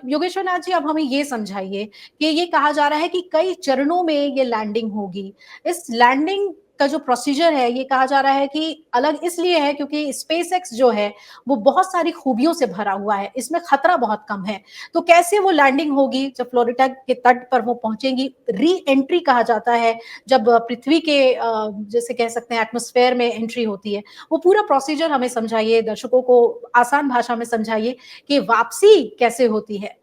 योगेश्वर नाथ जी, अब हमें ये समझाइए कि ये कहा जा रहा है कि कई चरणों में ये लैंडिंग होगी। इस लैंडिंग का जो प्रोसीजर है, ये कहा जा रहा है कि अलग इसलिए है क्योंकि स्पेसएक्स जो है, वो बहुत सारी खूबियों से भरा हुआ है, इसमें खतरा बहुत कम है। तो कैसे वो लैंडिंग होगी जब फ्लोरिडा के तट पर वो पहुंचेंगी? री एंट्री कहा जाता है, जब पृथ्वी के जैसे कह सकते हैं एटमॉस्फेयर में एंट्री होती है। वो पूरा प्रोसीजर हमें समझाइए, दर्शकों को आसान भाषा में समझाइए कि वापसी कैसे होती है?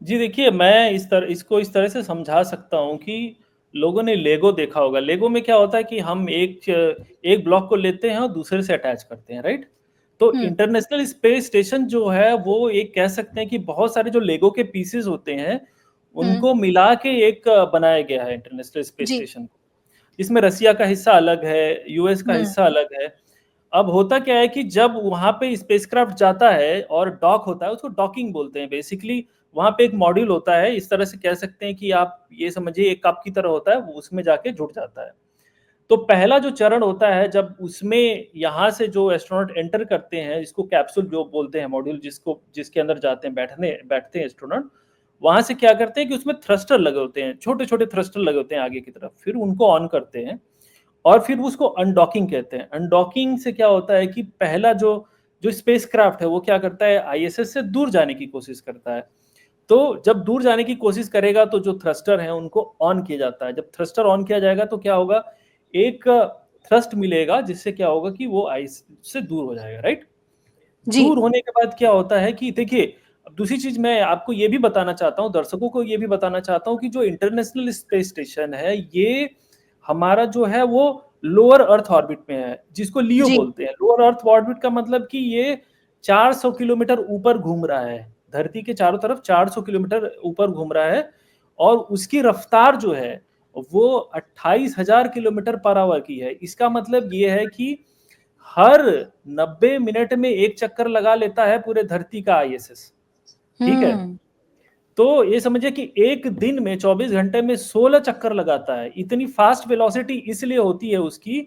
जी देखिए, मैं इसको इस तरह से समझा सकता हूँ कि लोगों ने लेगो देखा होगा। लेगो में क्या होता है कि हम एक ब्लॉक को लेते हैं और दूसरे से अटैच करते हैं, राइट? तो हुँ, इंटरनेशनल स्पेस स्टेशन जो है, वो एक कह सकते हैं कि बहुत सारे जो लेगो के पीसेस होते हैं, हुँ, उनको मिला के एक बनाया गया है इंटरनेशनल स्पेस जी, स्टेशन को। इसमें रसिया का हिस्सा अलग है, यूएस का हुँ, हिस्सा अलग है। अब होता क्या है कि जब वहाँ पे स्पेसक्राफ्ट जाता है और डॉक होता है, उसको डॉकिंग बोलते हैं बेसिकली। वहाँ पे एक मॉड्यूल होता है, इस तरह से कह सकते हैं कि आप ये समझिए एक कप की तरह होता है, वो उसमें जाके जुड़ जाता है। तो पहला जो चरण होता है, जब उसमें यहाँ से जो एस्ट्रोनॉट एंटर करते हैं, इसको कैप्सूल जो बोलते हैं, मॉड्यूल जिसके अंदर जाते हैं, बैठते हैं एस्ट्रोनॉट। वहाँ से क्या करते हैं कि उसमें थ्रस्टर लगे होते हैं, छोटे-छोटे थ्रस्टर लगे होते हैं आगे की तरफ, फिर उनको ऑन करते हैं और फिर उसको अनडॉकिंग कहते हैं। अनडॉकिंग से क्या होता है कि पहला जो जो स्पेसक्राफ्ट है, वो क्या करता है, आईएसएस से दूर जाने की कोशिश करता है। तो जब दूर जाने की कोशिश करेगा तो जो थ्रस्टर हैं उनको ऑन किया जाता है। जब थ्रस्टर ऑन किया जाएगा तो क्या होगा, एक थ्रस्ट मिलेगा जिससे क्या होगा कि वो आइस से दूर हो जाएगा, राइट? जी, दूर होने के बाद क्या होता है कि देखिए, अब दूसरी चीज़ मैं आपको ये भी बताना चाहता हूँ, दर्शकों को ये भी बताना चाहता हूँ कि जो इंटरनेशनल स्पेस स्टेशन है, ये हमारा जो है वो लोअर अर्थ ऑर्बिट में है, जिसको लियो जी, बोलते हैं। लोअर अर्थ ऑर्बिट का मतलब कि ये 400 किलोमीटर ऊपर घूम रहा है। धरती के चारों तरफ 400 किलोमीटर ऊपर घूम रहा है और उसकी रफ्तार जो है, वो 28,000 किलोमीटर पर आवर की है। इसका मतलब ये है कि हर 90 मिनट में एक चक्कर लगा लेता है पूरे धरती का आईएसएस, ठीक है? हुँ, तो ये समझिए कि एक दिन में 24 घंटे में 16 चक्कर लगाता है। इतनी फास्ट वेलोसिटी इसलिए होती है उसकी,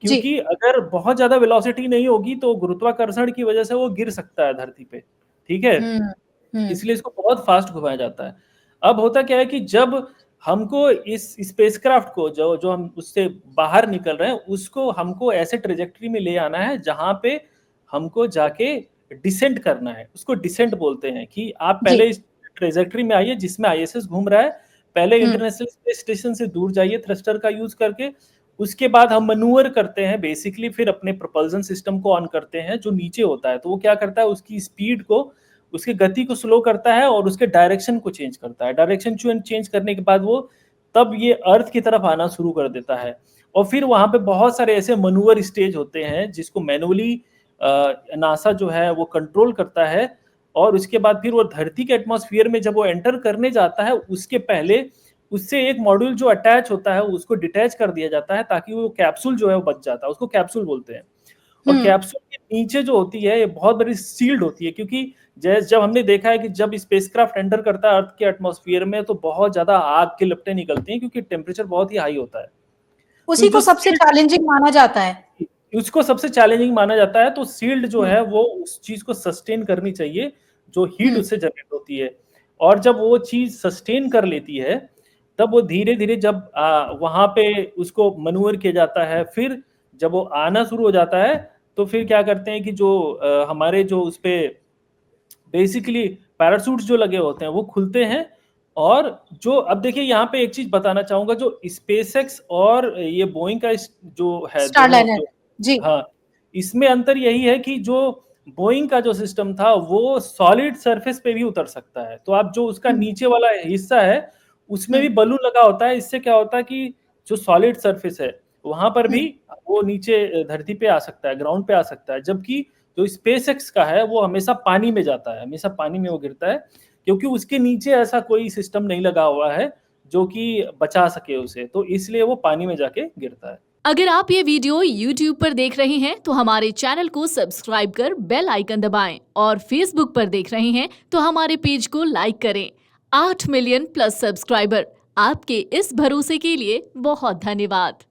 जी, क्योंकि अगर बहुत ज़्यादा वेलोसिटी नहीं होगी तो गुरुत्वाकर्षण की वजह से वो गिर सकता है धरती पे, ठीक है? हुँ, हुँ, इसलिए इसको बहुत फास्ट घुमाया जाता है। अब होता क्या है कि जब हमको इस स्पेसक्राफ्ट को जो जो हम उससे बाहर निकल रहे हैं, उसको हमको ऐसे ट्रैजेक्टरी में ले आना है जहाँ पे हमको जाके डिसेंट करना है। उसको डिसेंट बोलते हैं कि आप जी, पहले इस ट्रैजेक्टरी में आइए जिसमें आईएसएस घूम रहा है। पहले हुँ, इंटरनेशनल स्पेस स्टेशन से दूर जाइए थ्रस्टर का यूज़ करके। उसके बाद हम मैनूवर करते हैं बेसिकली, फिर अपने प्रोपल्शन सिस्टम को ऑन करते हैं जो नीचे होता है। तो वो क्या करता है, उसकी स्पीड को, उसकी गति को स्लो करता है और उसके डायरेक्शन को चेंज करता है। डायरेक्शन चेंज करने के बाद वो तब ये अर्थ की तरफ आना शुरू कर देता है। और फिर वहाँ पे बहुत सारे ऐसे मैनूवर स्टेज होते हैं जिसको मैनुअली नासा जो है वो कंट्रोल करता है। और उसके बाद फिर वो धरती के एटमॉस्फेयर में जब वो एंटर करने जाता है, उसके पहले उससे एक मॉड्यूल जो अटैच होता है उसको डिटैच कर दिया जाता है ताकि वो कैप्सूल जो है वो बच जाता है। उसको कैप्सूल बोलते हैं। और हुँ, कैप्सूल के नीचे जो होती है, ये बहुत बड़ी सील्ड होती है, क्योंकि जब हमने देखा है कि जब स्पेसक्राफ्ट एंटर करता है अर्थ के एटमॉस्फेयर में तो बहुत ज़्यादा आग की लपटें निकलती हैं, क्योंकि टेम्परेचर बहुत ही हाई होता है। तो उसी को जो सबसे सील्ड, चैलेंजिंग माना जाता है। उसको सबसे चैलेंजिंग माना जाता है। तो सील्ड जो हुँ, है वो उस चीज़ को सस्टेन करनी चाहिए, जो हीट हुँ, उससे जनरेट होती है। और जब वो चीज़ सस्टेन कर लेती है, तब वो धीरे-धीरे जब वहाँ पे उसको मैनूवर किया जाता है, फिर जब वो आना शुरू हो जाता है, तो फिर क्या करते हैं कि जो हमारे जो उसपे बेसिकली पैराशूट्स जो लगे होते हैं वो खुलते हैं। और जो अब देखिए यहाँ पे एक चीज़ बताना चाहूँगा, जो स्पेसएक्स और ये बोइंग का जो है दोनों स्टारलाइनर, जो, जी, हाँ, इसमें अंतर यही है कि जो बोइंग का जो सिस्टम था वो सॉलिड सरफेस पे भी उतर सकता है। तो आप जो उसका हुँ, नीचे वाला हिस्सा है, उसमें हुँ, भी बलून लगा होता है। इससे क्या होता है कि जो सॉलिड सरफेस है, वहाँ पर हुँ। भी वो नीचे धरती पे आ सकता है, ग्राउंड पे आ सकता है। जबकि जो स्पेसएक्स का है वो हमेशा पानी में जाता है, हमेशा पानी में वो गिरता है, क्योंकि उसके नीचे ऐसा कोई सिस्टम नहीं लगा हुआ है जो कि बचा सके उसे। तो इसलिए वो पानी में जाके गिरता है। अगर आप ये वीडियो YouTube पर देख रहे हैं तो हमारे चैनल को सब्सक्राइब कर बेल आइकन दबाएं और Facebook पर देख रहे हैं तो हमारे पेज को लाइक करें। 8 मिलियन प्लस सब्सक्राइबर, आपके इस भरोसे के लिए बहुत धन्यवाद।